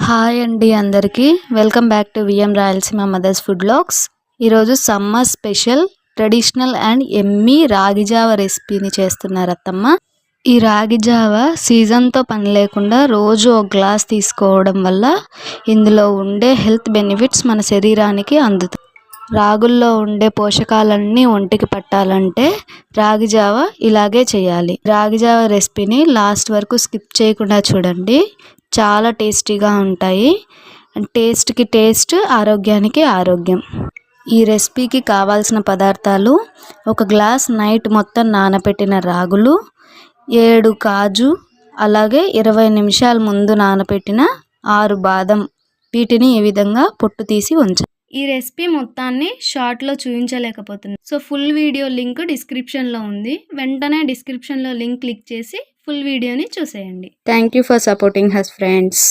Hi అండి అందరికీ welcome back to VM Rayalaseema mothers food vlogs. ఈరోజు సమ్మర్ స్పెషల్ ట్రెడిషనల్ అండ్ ఎమ్మీ రాగి జావ రెసిపీని చేస్తున్నారు అత్తమ్మ. ఈ రాగి జావ సీజన్తో పని లేకుండా రోజు ఒక గ్లాస్ తీసుకోవడం వల్ల ఇందులో ఉండే హెల్త్ బెనిఫిట్స్ మన శరీరానికి అందుతాయి. రాగుల్లో ఉండే పోషకాలన్నీ ఒంటికి పట్టాలంటే రాగి జావ ఇలాగే చేయాలి. రాగి జావ రెసిపీని లాస్ట్ వరకు స్కిప్ చేయకుండా చూడండి, చాలా టేస్టీగా ఉంటాయి. టేస్ట్కి టేస్ట్, ఆరోగ్యానికి ఆరోగ్యం. ఈ రెసిపీకి కావాల్సిన పదార్థాలు: ఒక గ్లాస్ నైట్ మొత్తం నానబెట్టిన రాగులు, 7 కాజు, అలాగే 20 నిమిషాల ముందు నానబెట్టిన 6 బాదం. వీటిని ఈ విధంగా పొట్టు తీసి ఉంచాలి. ఈ రెసిపీ మొత్తాన్ని షార్ట్లో చూపించలేకపోతున్నాను, సో ఫుల్ వీడియో లింక్ డిస్క్రిప్షన్లో ఉంది. వెంటనే డిస్క్రిప్షన్లో లింక్ క్లిక్ చేసి ఫుల్ వీడియోని చూసేయండి. Thank you for supporting has friends.